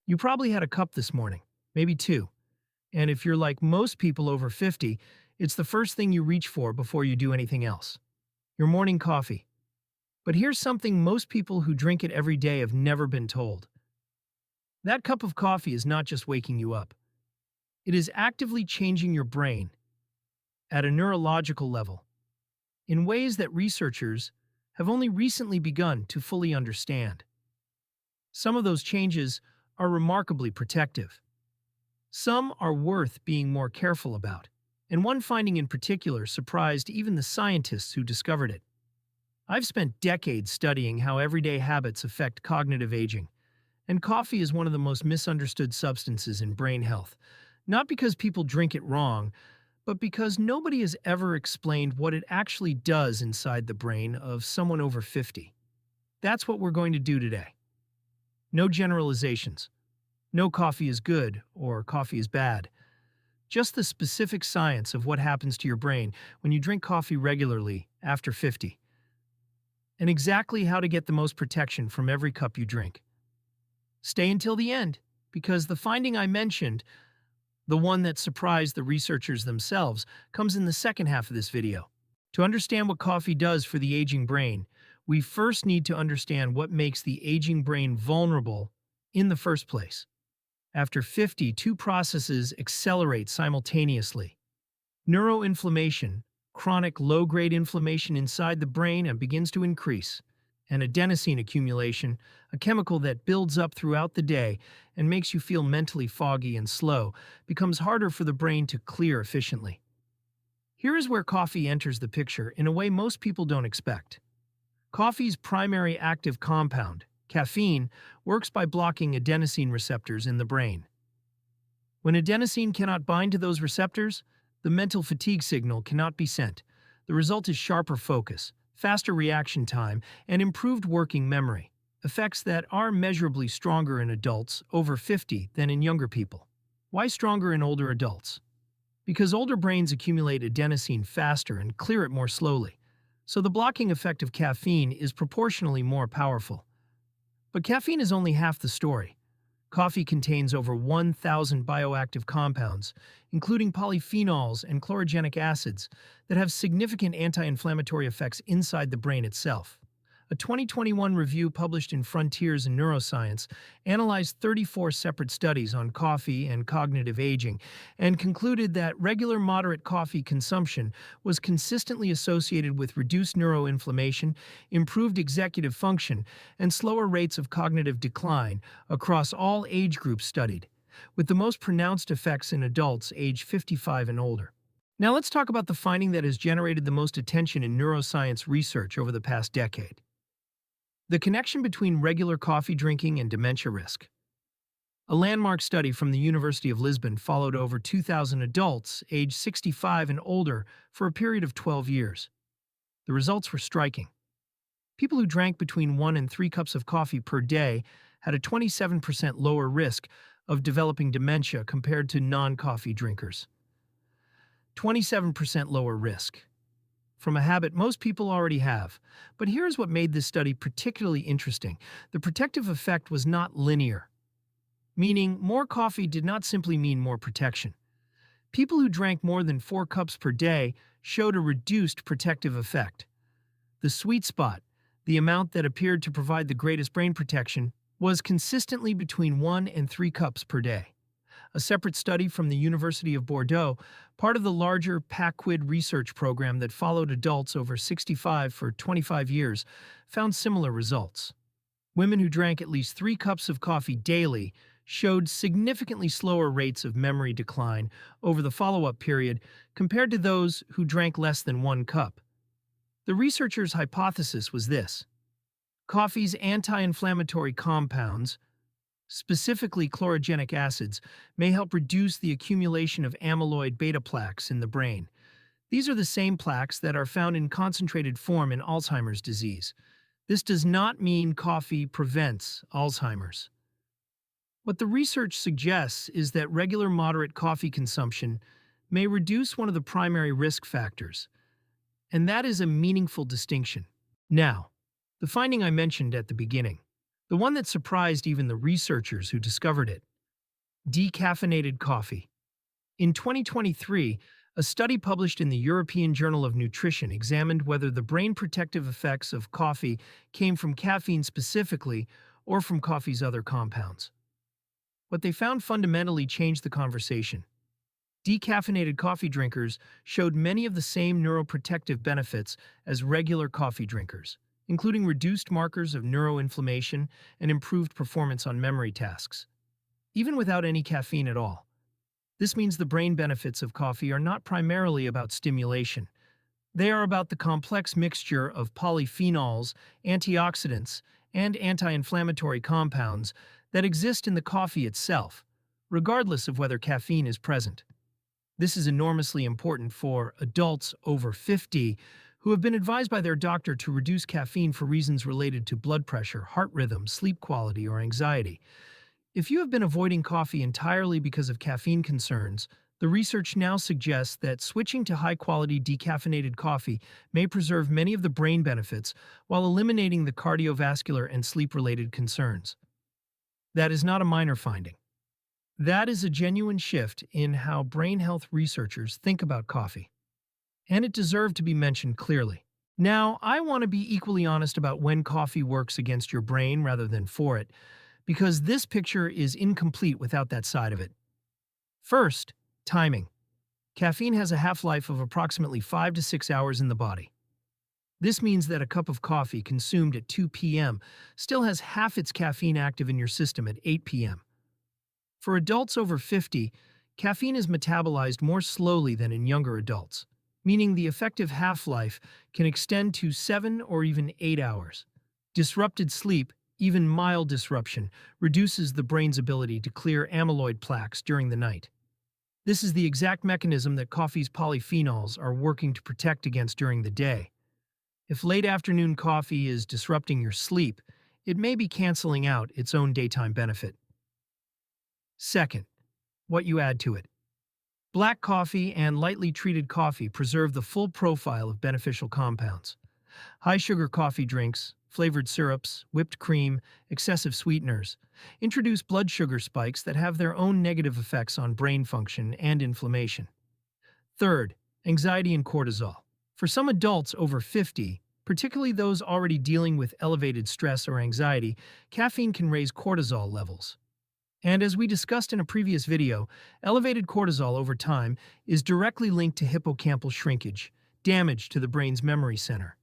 You probably had a cup this morning, maybe two. And if you're like most people over 50, it's the first thing you reach for before you do anything else. Your morning coffee. But here's something most people who drink it every day have never been told. That cup of coffee is not just waking you up. It is actively changing your brain at a neurological level in ways that researchers have only recently begun to fully understand. Some of those changes are remarkably protective. Some are worth being more careful about, and one finding in particular surprised even the scientists who discovered it. I've spent decades studying how everyday habits affect cognitive aging, and coffee is one of the most misunderstood substances in brain health, not because people drink it wrong, but because nobody has ever explained what it actually does inside the brain of someone over 50. That's what we're going to do today. No generalizations. No coffee is good or coffee is bad. Just the specific science of what happens to your brain when you drink coffee regularly after 50. And exactly how to get the most protection from every cup you drink. Stay until the end, because the finding I mentioned, the one that surprised the researchers themselves, comes in the second half of this video. To understand what coffee does for the aging brain, we first need to understand what makes the aging brain vulnerable in the first place. After 50, two processes accelerate simultaneously. Neuroinflammation, chronic low-grade inflammation inside the brain and begins to increase, and adenosine accumulation, a chemical that builds up throughout the day and makes you feel mentally foggy and slow, becomes harder for the brain to clear efficiently. Here is where coffee enters the picture in a way most people don't expect. Coffee's primary active compound, caffeine, works by blocking adenosine receptors in the brain. When adenosine cannot bind to those receptors, the mental fatigue signal cannot be sent. The result is sharper focus, faster reaction time, and improved working memory, effects that are measurably stronger in adults over 50 than in younger people. Why stronger in older adults? Because older brains accumulate adenosine faster and clear it more slowly, so the blocking effect of caffeine is proportionally more powerful. But caffeine is only half the story. Coffee contains over 1,000 bioactive compounds, including polyphenols and chlorogenic acids, that have significant anti-inflammatory effects inside the brain itself. A 2021 review published in Frontiers in Neuroscience analyzed 34 separate studies on coffee and cognitive aging and concluded that regular moderate coffee consumption was consistently associated with reduced neuroinflammation, improved executive function, and slower rates of cognitive decline across all age groups studied, with the most pronounced effects in adults aged 55 and older. Now let's talk about the finding that has generated the most attention in neuroscience research over the past decade. The connection between regular coffee drinking and dementia risk. A landmark study from the University of Lisbon followed over 2,000 adults aged 65 and older for a period of 12 years. The results were striking. People who drank between 1 and 3 cups of coffee per day had a 27% lower risk of developing dementia compared to non-coffee drinkers. 27% lower risk. From a habit most people already have. But here's what made this study particularly interesting. The protective effect was not linear, meaning more coffee did not simply mean more protection. People who drank more than 4 cups per day showed a reduced protective effect. The sweet spot, the amount that appeared to provide the greatest brain protection, was consistently between 1 and 3 cups per day. A separate study from the University of Bordeaux, part of the larger PACWID research program that followed adults over 65 for 25 years, found similar results. Women who drank at least 3 cups of coffee daily showed significantly slower rates of memory decline over the follow-up period compared to those who drank less than 1 cup. The researchers' hypothesis was this: coffee's anti-inflammatory compounds, specifically chlorogenic acids, may help reduce the accumulation of amyloid beta plaques in the brain. These are the same plaques that are found in concentrated form in Alzheimer's disease. This does not mean coffee prevents Alzheimer's. What the research suggests is that regular moderate coffee consumption may reduce one of the primary risk factors, and that is a meaningful distinction. Now, the finding I mentioned at the beginning. the one that surprised even the researchers who discovered it: decaffeinated coffee. In 2023, a study published in the European Journal of Nutrition examined whether the brain protective effects of coffee came from caffeine specifically or from coffee's other compounds. What they found fundamentally changed the conversation. Decaffeinated coffee drinkers showed many of the same neuroprotective benefits as regular coffee drinkers, including reduced markers of neuroinflammation and improved performance on memory tasks, even without any caffeine at all. This means the brain benefits of coffee are not primarily about stimulation. They are about the complex mixture of polyphenols, antioxidants, and anti-inflammatory compounds that exist in the coffee itself, regardless of whether caffeine is present. This is enormously important for adults over 50 who have been advised by their doctor to reduce caffeine for reasons related to blood pressure, heart rhythm, sleep quality, or anxiety. If you have been avoiding coffee entirely because of caffeine concerns, the research now suggests that switching to high-quality decaffeinated coffee may preserve many of the brain benefits while eliminating the cardiovascular and sleep-related concerns. That is not a minor finding. That is a genuine shift in how brain health researchers think about coffee. And it deserved to be mentioned clearly. Now, I want to be equally honest about when coffee works against your brain rather than for it, because this picture is incomplete without that side of it. First, timing. Caffeine has a half-life of approximately 5 to 6 hours in the body. This means that a cup of coffee consumed at 2 p.m. still has half its caffeine active in your system at 8 p.m. For adults over 50, caffeine is metabolized more slowly than in younger adults, meaning the effective half-life can extend to 7 or even 8 hours. Disrupted sleep, even mild disruption, reduces the brain's ability to clear amyloid plaques during the night. This is the exact mechanism that coffee's polyphenols are working to protect against during the day. If late afternoon coffee is disrupting your sleep, it may be canceling out its own daytime benefit. Second, what you add to it. Black coffee and lightly treated coffee preserve the full profile of beneficial compounds. High-sugar coffee drinks, flavored syrups, whipped cream, excessive sweeteners introduce blood sugar spikes that have their own negative effects on brain function and inflammation. Third, anxiety and cortisol. For some adults over 50, particularly those already dealing with elevated stress or anxiety, caffeine can raise cortisol levels. And as we discussed in a previous video, elevated cortisol over time is directly linked to hippocampal shrinkage, damage to the brain's memory center.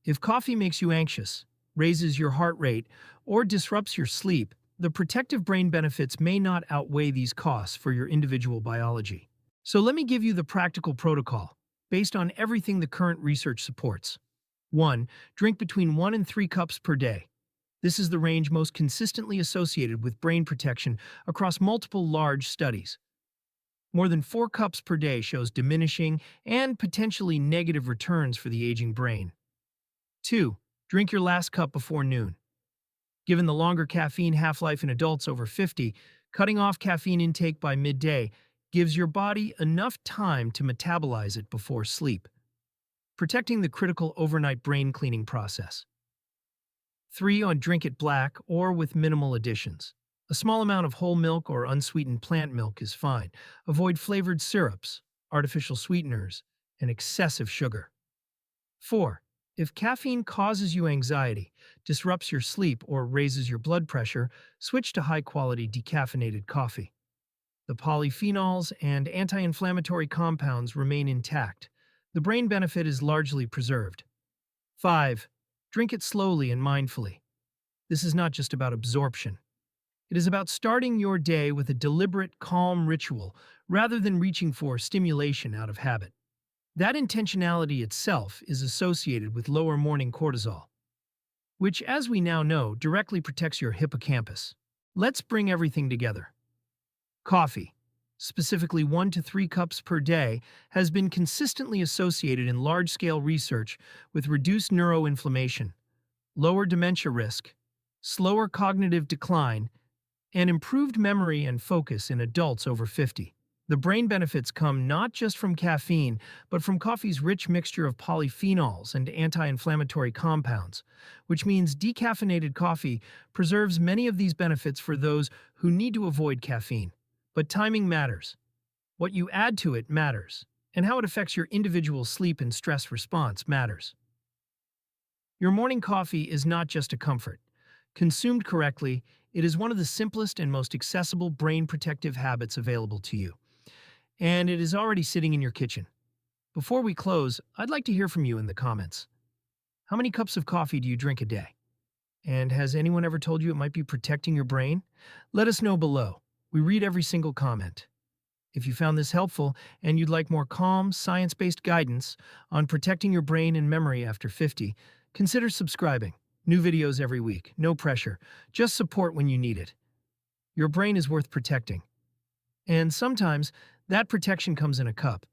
If coffee makes you anxious, raises your heart rate, or disrupts your sleep, the protective brain benefits may not outweigh these costs for your individual biology. So let me give you the practical protocol, based on everything the current research supports. 1. Drink between 1 and 3 cups per day. This is the range most consistently associated with brain protection across multiple large studies. More than 4 cups per day shows diminishing and potentially negative returns for the aging brain. 2. Drink your last cup before noon. Given the longer caffeine half-life in adults over 50, cutting off caffeine intake by midday gives your body enough time to metabolize it before sleep, protecting the critical overnight brain cleaning process. 3. Drink it black or with minimal additions. A small amount of whole milk or unsweetened plant milk is fine. Avoid flavored syrups, artificial sweeteners, and excessive sugar. 4. If caffeine causes you anxiety, disrupts your sleep, or raises your blood pressure, switch to high-quality decaffeinated coffee. The polyphenols and anti-inflammatory compounds remain intact. The brain benefit is largely preserved. 5. Drink it slowly and mindfully. This is not just about absorption. It is about starting your day with a deliberate, calm ritual rather than reaching for stimulation out of habit. That intentionality itself is associated with lower morning cortisol, which, as we now know, directly protects your hippocampus. Let's bring everything together. Coffee, specifically 1 to 3 cups per day, has been consistently associated in large-scale research with reduced neuroinflammation, lower dementia risk, slower cognitive decline, and improved memory and focus in adults over 50. The brain benefits come not just from caffeine, but from coffee's rich mixture of polyphenols and anti-inflammatory compounds, which means decaffeinated coffee preserves many of these benefits for those who need to avoid caffeine. But timing matters. What you add to it matters, and how it affects your individual sleep and stress response matters. Your morning coffee is not just a comfort. Consumed correctly, it is one of the simplest and most accessible brain protective habits available to you. And it is already sitting in your kitchen. Before we close, I'd like to hear from you in the comments. How many cups of coffee do you drink a day? And has anyone ever told you it might be protecting your brain? Let us know below. We read every single comment. If you found this helpful and you'd like more calm, science-based guidance on protecting your brain and memory after 50, consider subscribing. New videos every week, no pressure, just support when you need it. Your brain is worth protecting. And sometimes, that protection comes in a cup.